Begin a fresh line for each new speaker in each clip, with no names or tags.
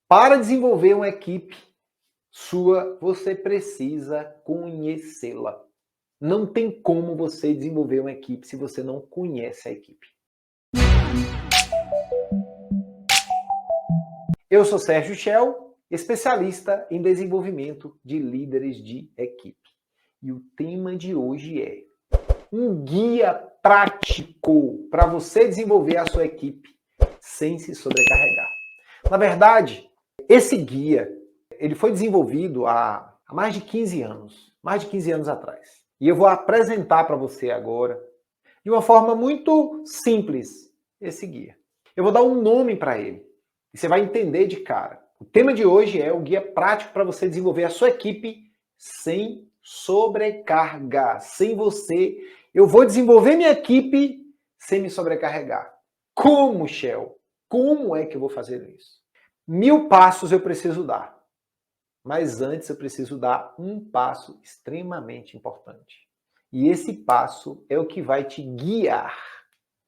Para desenvolver uma equipe sua, você precisa conhecê-la. Não tem como você desenvolver uma equipe se você não conhece a equipe. Eu sou Sérgio Shell, especialista em desenvolvimento de líderes de equipe. E o tema de hoje é um guia prático para você desenvolver a sua equipe sem se sobrecarregar. Na verdade, esse guia ele foi desenvolvido há mais de 15 anos atrás. E eu vou apresentar para você agora, de uma forma muito simples, esse guia. Eu vou dar um nome para ele e você vai entender de cara. O tema de hoje é o guia prático para você desenvolver a sua equipe sem sobrecarga, sem você. Eu vou desenvolver minha equipe sem me sobrecarregar. Como, Shell? Como é que eu vou fazer isso? 1000 passos eu preciso dar. Mas antes eu preciso dar um passo extremamente importante. E esse passo é o que vai te guiar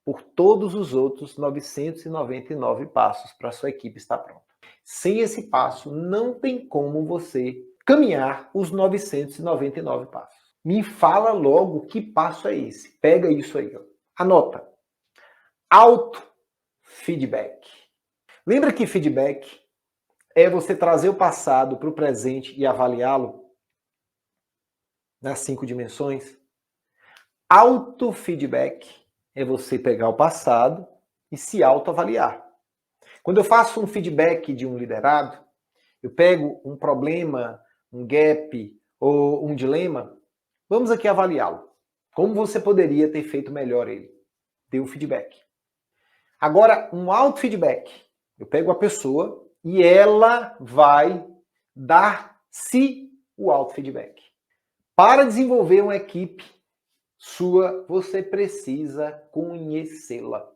por todos os outros 999 passos para a sua equipe estar pronta. Sem esse passo, não tem como você caminhar os 999 passos. Me fala logo que passo é esse. Pega isso aí, ó. Anota. Auto-feedback. Lembra que feedback é você trazer o passado para o presente e avaliá-lo nas 5 dimensões? Auto-feedback é você pegar o passado e se autoavaliar. Quando eu faço um feedback de um liderado, eu pego um problema, um gap ou um dilema, vamos aqui avaliá-lo. Como você poderia ter feito melhor ele? Dê um feedback. Agora, um auto-feedback. Eu pego a pessoa e ela vai dar-se o auto-feedback. Para desenvolver uma equipe sua, você precisa conhecê-la.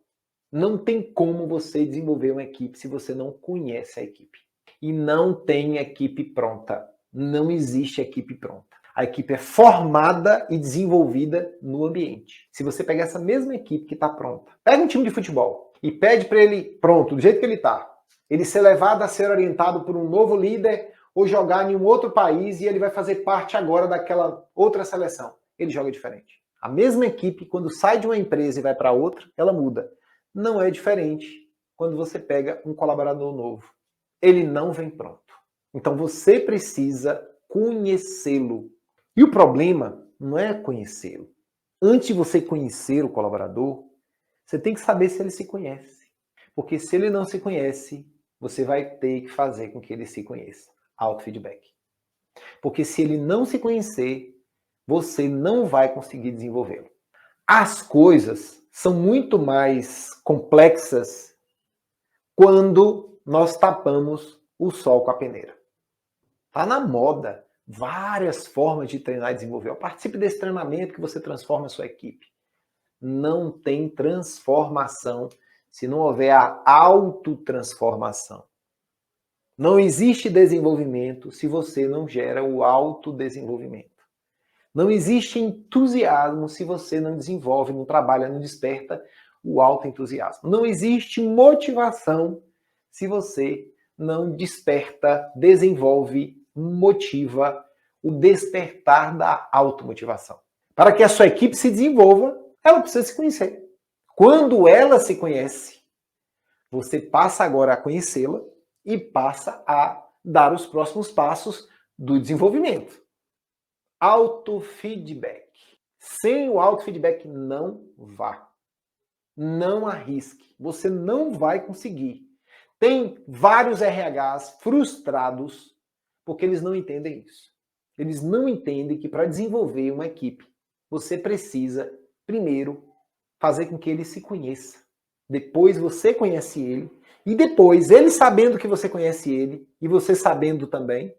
Não tem como você desenvolver uma equipe se você não conhece a equipe. E não tem equipe pronta. Não existe equipe pronta. A equipe é formada e desenvolvida no ambiente. Se você pegar essa mesma equipe que está pronta, pega um time de futebol e pede para ele, pronto, do jeito que ele está, ele ser levado a ser orientado por um novo líder ou jogar em um outro país e ele vai fazer parte agora daquela outra seleção. Ele joga diferente. A mesma equipe, quando sai de uma empresa e vai para outra, ela muda. Não é diferente quando você pega um colaborador novo. Ele não vem pronto. Então você precisa conhecê-lo. E o problema não é conhecê-lo. Antes de você conhecer o colaborador, você tem que saber se ele se conhece. Porque se ele não se conhece, você vai ter que fazer com que ele se conheça. Auto-feedback. Porque se ele não se conhecer, você não vai conseguir desenvolvê-lo. As coisas são muito mais complexas quando nós tapamos o sol com a peneira. Está na moda várias formas de treinar e desenvolver. Participe desse treinamento que você transforma a sua equipe. Não tem transformação se não houver a autotransformação. Não existe desenvolvimento se você não gera o autodesenvolvimento. Não existe entusiasmo se você não desenvolve, não trabalha, não desperta o autoentusiasmo. Não existe motivação se você não desperta, desenvolve, motiva o despertar da automotivação. Para que a sua equipe se desenvolva, ela precisa se conhecer. Quando ela se conhece, você passa agora a conhecê-la e passa a dar os próximos passos do desenvolvimento. Auto-feedback. Sem o auto-feedback, não vá. Não arrisque. Você não vai conseguir. Tem vários RHs frustrados porque eles não entendem isso. Eles não entendem que para desenvolver uma equipe, você precisa, primeiro, fazer com que ele se conheça. Depois você conhece ele. E depois, ele sabendo que você conhece ele, e você sabendo também,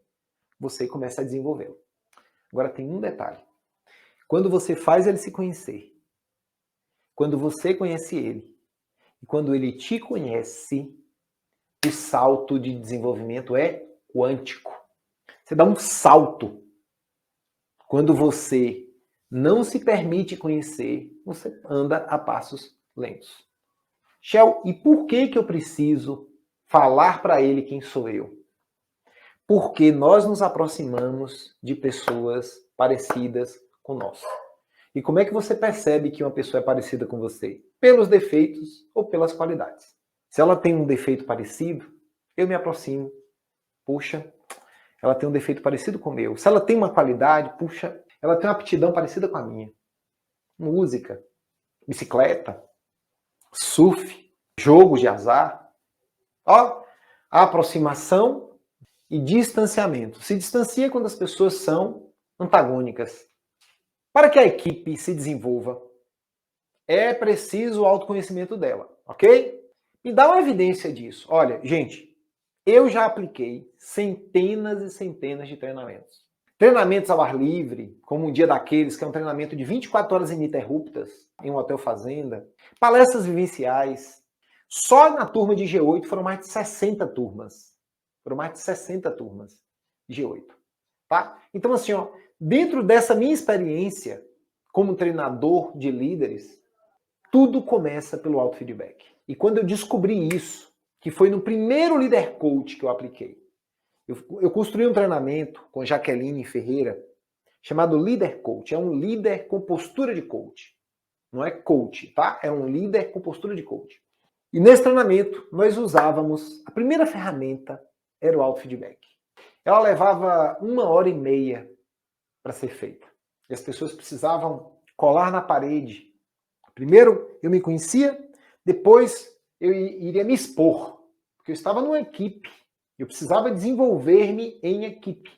você começa a desenvolvê-lo. Agora tem um detalhe. Quando você faz ele se conhecer, quando você conhece ele, e quando ele te conhece, o salto de desenvolvimento é quântico. Você dá um salto. Quando você não se permite conhecer, você anda a passos lentos. Shell, e por que eu preciso falar para ele quem sou eu. Porque nós nos aproximamos de pessoas parecidas com nós. E como é que você percebe que uma pessoa é parecida com você? Pelos defeitos ou pelas qualidades. Se ela tem um defeito parecido, eu me aproximo. Puxa, ela tem um defeito parecido com o meu. Se ela tem uma qualidade, puxa, ela tem uma aptidão parecida com a minha. Música, bicicleta, surf, jogo de azar. Ó, a aproximação e distanciamento. Se distancia quando as pessoas são antagônicas. Para que a equipe se desenvolva, é preciso o autoconhecimento dela, ok? Me dá uma evidência disso. Olha, gente, eu já apliquei centenas e centenas de treinamentos. Treinamentos ao ar livre, como um dia daqueles, que é um treinamento de 24 horas ininterruptas em um hotel fazenda. Palestras vivenciais. Só na turma de G8 foram mais de 60 turmas. Foram mais de 60 turmas de G8. Tá? Então, assim, ó, dentro dessa minha experiência como treinador de líderes, tudo começa pelo autofeedback. E quando eu descobri isso, que foi no primeiro Leader Coach que eu apliquei, eu construí um treinamento com Jaqueline Ferreira, chamado Leader Coach. É um líder com postura de coach. Não é coach, tá? É um líder com postura de coach. E nesse treinamento, nós usávamos, a primeira ferramenta era o autofeedback. Ela levava 1h30 para ser feita. E as pessoas precisavam colar na parede. Primeiro eu me conhecia, depois eu iria me expor, porque eu estava numa equipe. Eu precisava desenvolver-me em equipe.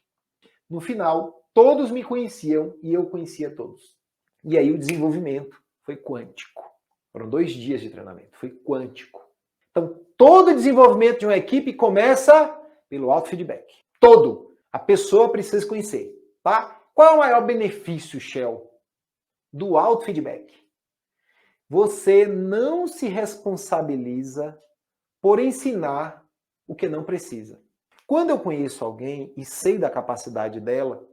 No final, todos me conheciam e eu conhecia todos. E aí o desenvolvimento foi quântico. Foram 2 dias de treinamento, foi quântico. Então, todo desenvolvimento de uma equipe começa pelo autofeedback. Todo. A pessoa precisa conhecer, tá? Qual é o maior benefício, Shell, do autofeedback? Você não se responsabiliza por ensinar o que não precisa. Quando eu conheço alguém e sei da capacidade dela,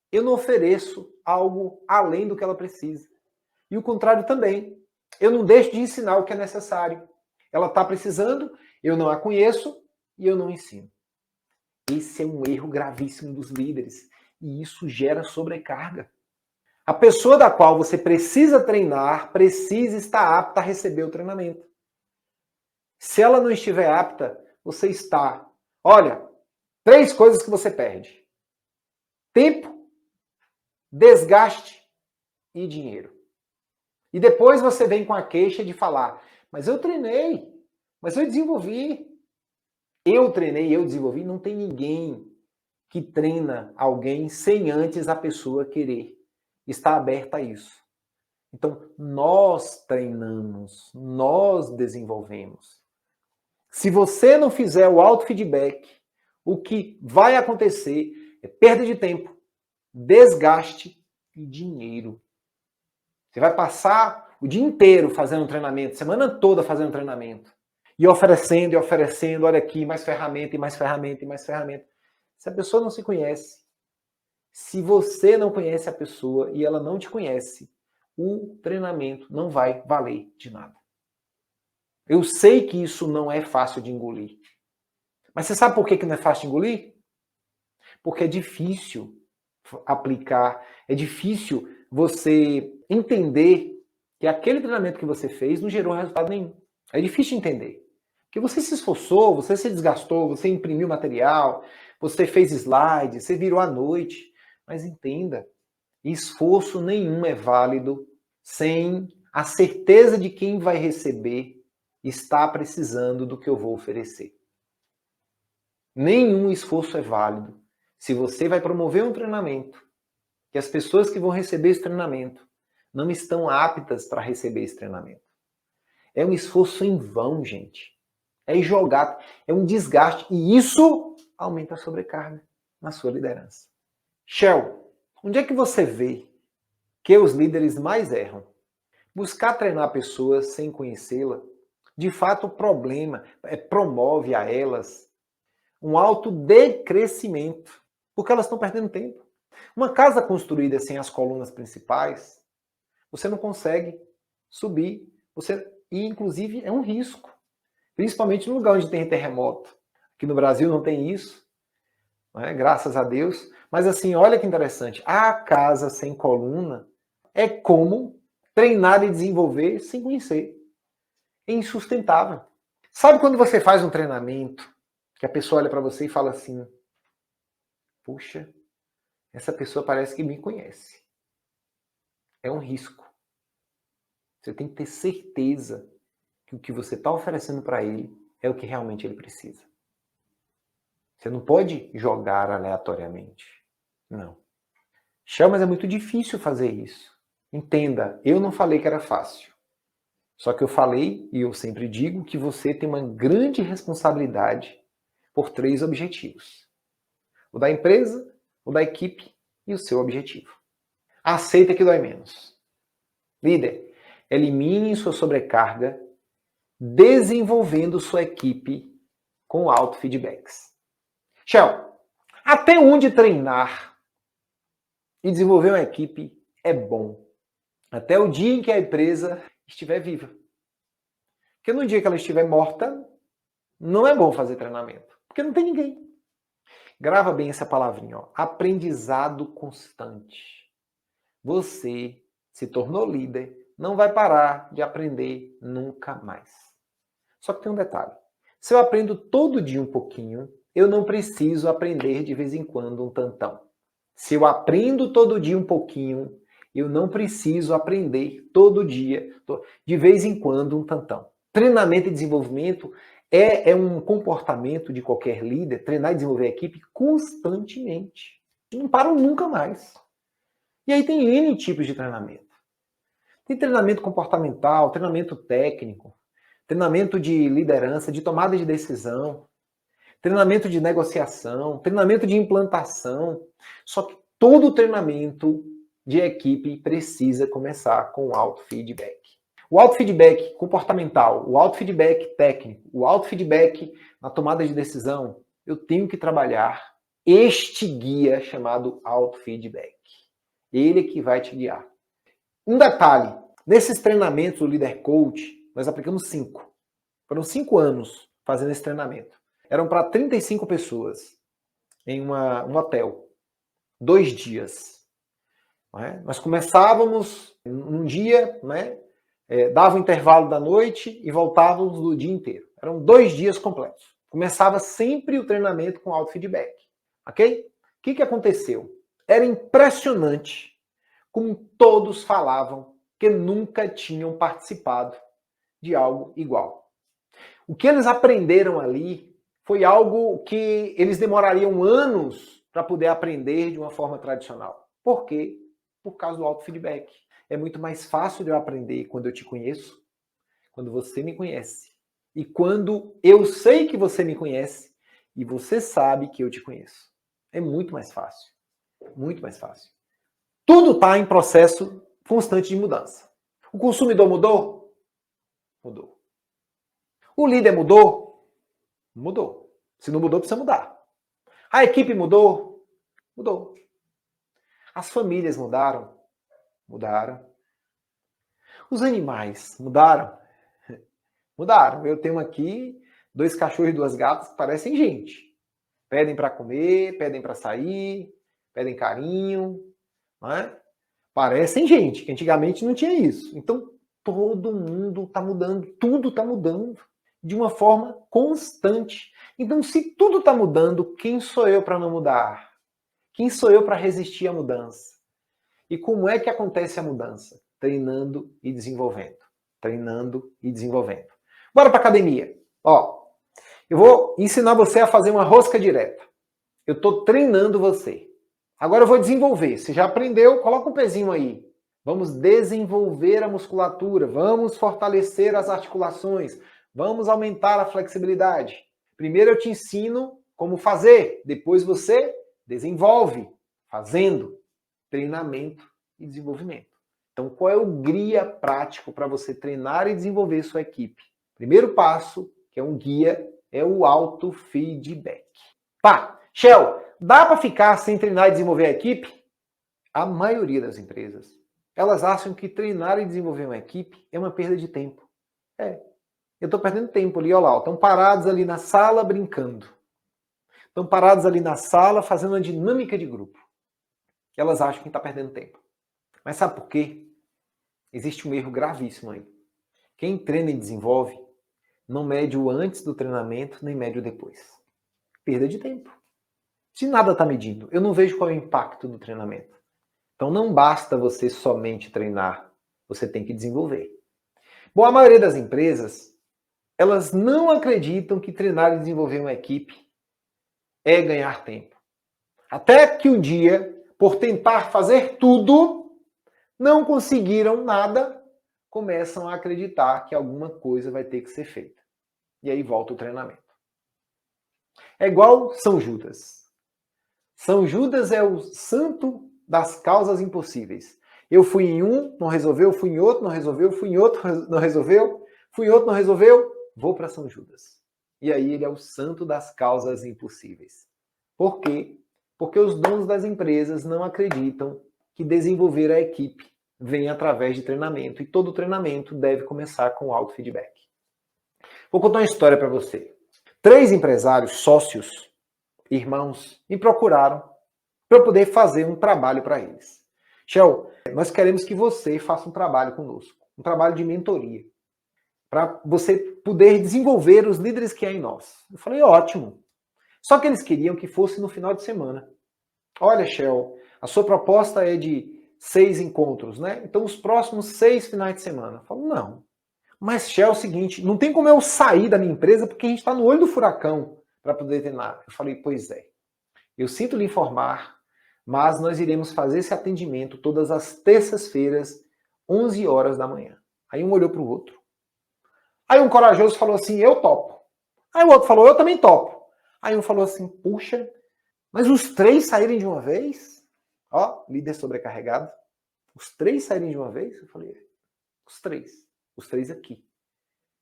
eu não ofereço algo além do que ela precisa. E o contrário também. Eu não deixo de ensinar o que é necessário. Ela está precisando, eu não a conheço e eu não ensino. Esse é um erro gravíssimo dos líderes. E isso gera sobrecarga. A pessoa da qual você precisa treinar precisa estar apta a receber o treinamento. Se ela não estiver apta, você está... Olha, 3 coisas que você perde. Tempo, desgaste e dinheiro. E depois você vem com a queixa de falar, mas eu treinei, mas eu desenvolvi. Eu treinei, eu desenvolvi. Não tem ninguém que treina alguém sem antes a pessoa querer. Está aberta a isso. Então, nós treinamos, nós desenvolvemos. Se você não fizer o autofeedback, o que vai acontecer é perda de tempo, desgaste e dinheiro. Você vai passar o dia inteiro fazendo treinamento, semana toda fazendo treinamento. E oferecendo, olha aqui, mais ferramenta, e mais ferramenta, e mais ferramenta. Se a pessoa não se conhece, se você não conhece a pessoa e ela não te conhece, o treinamento não vai valer de nada. Eu sei que isso não é fácil de engolir. Mas você sabe por que não é fácil de engolir? Porque é difícil aplicar, é difícil você entender que aquele treinamento que você fez não gerou resultado nenhum. É difícil de entender. Porque você se esforçou, você se desgastou, você imprimiu material, você fez slides, você virou à noite. Mas entenda, esforço nenhum é válido sem a certeza de quem vai receber está precisando do que eu vou oferecer. Nenhum esforço é válido se você vai promover um treinamento que as pessoas que vão receber esse treinamento não estão aptas para receber esse treinamento. É um esforço em vão, gente. É jogar, é um desgaste. E isso aumenta a sobrecarga na sua liderança. Shell, onde é que você vê que os líderes mais erram? Buscar treinar pessoas sem conhecê-la, de fato, o problema promove a elas um alto decrescimento, porque elas estão perdendo tempo. Uma casa construída sem as colunas principais, você não consegue subir, e inclusive é um risco, principalmente no lugar onde tem terremoto. que no Brasil não tem isso, né? Graças a Deus. Mas assim, olha que interessante, a casa sem coluna é como treinar e desenvolver sem conhecer. É insustentável. Sabe quando você faz um treinamento, que a pessoa olha para você e fala assim, puxa, essa pessoa parece que me conhece. É um risco. Você tem que ter certeza que o que você está oferecendo para ele é o que realmente ele precisa. Você não pode jogar aleatoriamente. Não. Mas é muito difícil fazer isso. Entenda, eu não falei que era fácil. Só que eu falei, e eu sempre digo, que você tem uma grande responsabilidade por 3 objetivos. O da empresa, o da equipe e o seu objetivo. Aceita que dói menos. Líder, elimine sua sobrecarga desenvolvendo sua equipe com auto-feedbacks. Shell, até onde treinar e desenvolver uma equipe é bom? Até o dia em que a empresa estiver viva. Porque no dia que ela estiver morta, não é bom fazer treinamento. Porque não tem ninguém. Grava bem essa palavrinha, ó. Aprendizado constante. Você se tornou líder, não vai parar de aprender nunca mais. Só que tem um detalhe. Se eu aprendo todo dia um pouquinho, eu não preciso aprender de vez em quando um tantão. Se eu aprendo todo dia um pouquinho, eu não preciso aprender todo dia, de vez em quando um tantão. Treinamento e desenvolvimento é um comportamento de qualquer líder, treinar e desenvolver a equipe constantemente. Não param nunca mais. E aí tem N tipos de treinamento. Tem treinamento comportamental, treinamento técnico, treinamento de liderança, de tomada de decisão, treinamento de negociação, treinamento de implantação. Só que todo treinamento de equipe precisa começar com o auto-feedback. O auto-feedback comportamental, o auto-feedback técnico, o auto-feedback na tomada de decisão, eu tenho que trabalhar este guia chamado auto-feedback. Ele é que vai te guiar. Um detalhe, nesses treinamentos do Líder Coach, nós aplicamos 5. Foram 5 anos fazendo esse treinamento. Eram para 35 pessoas em um hotel. 2 dias. Né? Nós começávamos num dia, né? Dava um intervalo da noite e voltávamos do dia inteiro. Eram 2 dias completos. Começava sempre o treinamento com auto-feedback. Ok? O que aconteceu? Era impressionante como todos falavam que nunca tinham participado de algo igual. O que eles aprenderam ali foi algo que eles demorariam anos para poder aprender de uma forma tradicional. Por quê? Por causa do auto-feedback. É muito mais fácil de eu aprender quando eu te conheço, quando você me conhece. E quando eu sei que você me conhece e você sabe que eu te conheço. É muito mais fácil. Muito mais fácil. Tudo está em processo constante de mudança. O consumidor mudou? Mudou. O líder mudou? Mudou. Se não mudou, precisa mudar. A equipe mudou? Mudou. As famílias mudaram? Mudaram. Os animais mudaram? Mudaram. Eu tenho aqui 2 cachorros e 2 gatas que parecem gente. Pedem para comer, pedem para sair, pedem carinho. Não é? Parecem gente, que antigamente não tinha isso. Então, todo mundo está mudando, tudo está mudando de uma forma constante. Então, se tudo está mudando, quem sou eu para não mudar? Quem sou eu para resistir à mudança? E como é que acontece a mudança? Treinando e desenvolvendo. Treinando e desenvolvendo. Bora para academia. Ó, eu vou ensinar você a fazer uma rosca direta. Eu estou treinando você. Agora eu vou desenvolver. Você já aprendeu? Coloca um pezinho aí. Vamos desenvolver a musculatura. Vamos fortalecer as articulações. Vamos aumentar a flexibilidade. Primeiro eu te ensino como fazer. Depois você desenvolve. Fazendo. Treinamento e desenvolvimento. Então, qual é o guia prático para você treinar e desenvolver sua equipe? Primeiro passo, que é um guia, é o auto-feedback. Pá, Shell, dá para ficar sem treinar e desenvolver a equipe? A maioria das empresas, elas acham que treinar e desenvolver uma equipe é uma perda de tempo. Eu estou perdendo tempo ali, olha lá, estão parados ali na sala brincando. Estão paradas ali na sala fazendo uma dinâmica de grupo. Elas acham que está perdendo tempo. Mas sabe por quê? Existe um erro gravíssimo aí. Quem treina e desenvolve não mede o antes do treinamento, nem mede o depois. Perda de tempo. Se nada está medindo, eu não vejo qual é o impacto do treinamento. Então não basta você somente treinar, você tem que desenvolver. Bom, a maioria das empresas, elas não acreditam que treinar e desenvolver uma equipe é ganhar tempo. Até que um dia, por tentar fazer tudo, não conseguiram nada, começam a acreditar que alguma coisa vai ter que ser feita. E aí volta o treinamento. É igual São Judas. São Judas é o santo das causas impossíveis. Eu fui em um, não resolveu, fui em outro, não resolveu, fui em outro, não resolveu, fui em outro, não resolveu, vou para São Judas. E aí ele é o santo das causas impossíveis. Por quê? Porque os donos das empresas não acreditam que desenvolver a equipe vem através de treinamento. E todo treinamento deve começar com auto-feedback. Vou contar uma história para você. 3 empresários, sócios, irmãos, me procuraram para eu poder fazer um trabalho para eles. Shell, nós queremos que você faça um trabalho conosco, um trabalho de mentoria, para você poder desenvolver os líderes que há em nós. Eu falei, ótimo. Só que eles queriam que fosse no final de semana. Olha, Shell, a sua proposta é de 6 encontros, né? Então os próximos 6 finais de semana. Eu falo, não. Mas, Shell, é o seguinte, não tem como eu sair da minha empresa porque a gente está no olho do furacão para poder treinar. Eu falei, pois é. Eu sinto lhe informar, mas nós iremos fazer esse atendimento todas as terças-feiras, 11 horas da manhã. Aí um olhou para o outro. Aí um corajoso falou assim, eu topo. Aí o outro falou, eu também topo. Aí um falou assim, puxa, mas os 3 saírem de uma vez? Ó, líder sobrecarregado. Os 3 saírem de uma vez? Eu falei, os 3. Os 3 aqui.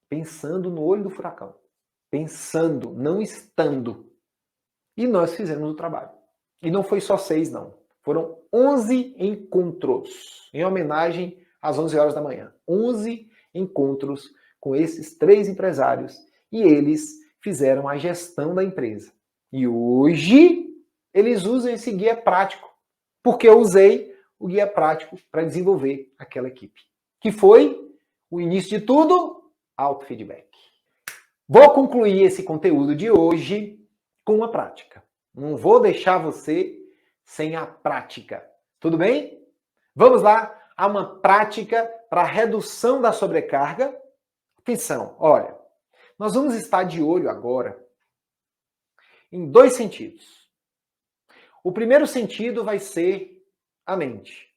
Pensando no olho do furacão. Pensando, não estando. E nós fizemos o trabalho. E não foi só 6, não. Foram 11 encontros. Em homenagem às 11 horas da manhã. 11 encontros com esses 3 empresários. E eles fizeram a gestão da empresa. E hoje eles usam esse guia prático. Porque eu usei o guia prático para desenvolver aquela equipe. Que foi o início de tudo, auto-feedback. Vou concluir esse conteúdo de hoje com uma prática. Não vou deixar você sem a prática. Tudo bem? Vamos lá a uma prática para redução da sobrecarga. Atenção, olha, nós vamos estar de olho agora em 2 sentidos. O primeiro sentido vai ser a mente.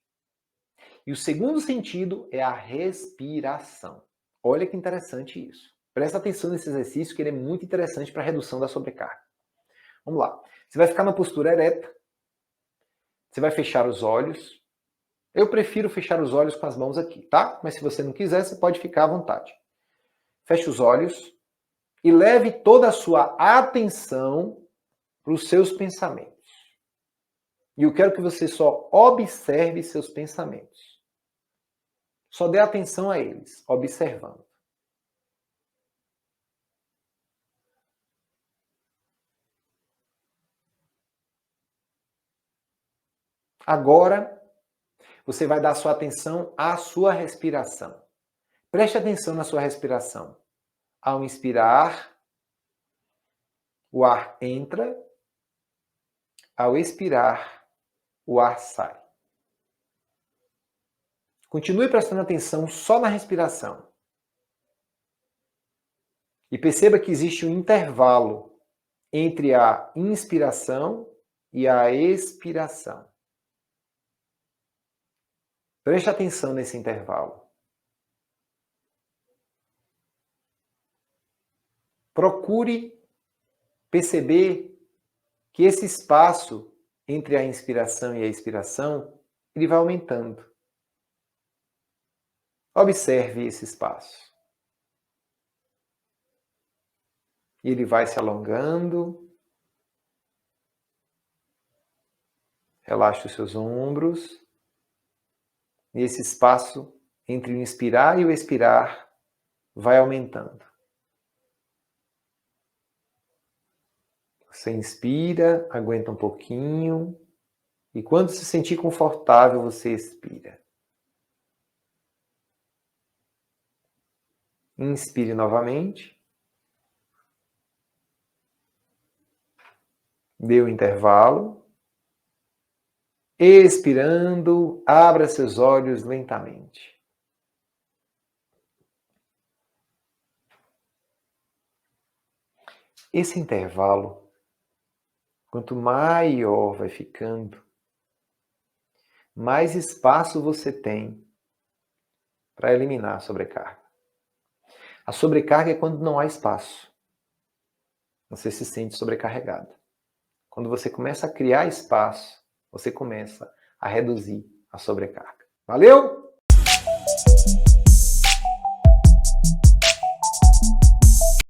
E o segundo sentido é a respiração. Olha que interessante isso. Presta atenção nesse exercício, que ele é muito interessante para a redução da sobrecarga. Vamos lá. Você vai ficar na postura ereta. Você vai fechar os olhos. Eu prefiro fechar os olhos com as mãos aqui, tá? Mas se você não quiser, você pode ficar à vontade. Feche os olhos e leve toda a sua atenção para os seus pensamentos. E eu quero que você só observe seus pensamentos. Só dê atenção a eles, observando. Agora, você vai dar sua atenção à sua respiração. Preste atenção na sua respiração. Ao inspirar, o ar entra. Ao expirar, o ar sai. Continue prestando atenção só na respiração. E perceba que existe um intervalo entre a inspiração e a expiração. Preste atenção nesse intervalo. Procure perceber que esse espaço entre a inspiração e a expiração, ele vai aumentando. Observe esse espaço. Ele vai se alongando. Relaxe os seus ombros. E esse espaço entre o inspirar e o expirar vai aumentando. Você inspira, aguenta um pouquinho. E quando se sentir confortável, você expira. Inspire novamente. Dê o intervalo. Expirando, abra seus olhos lentamente. Esse intervalo, quanto maior vai ficando, mais espaço você tem para eliminar a sobrecarga. A sobrecarga é quando não há espaço. Você se sente sobrecarregado. Quando você começa a criar espaço, você começa a reduzir a sobrecarga. Valeu?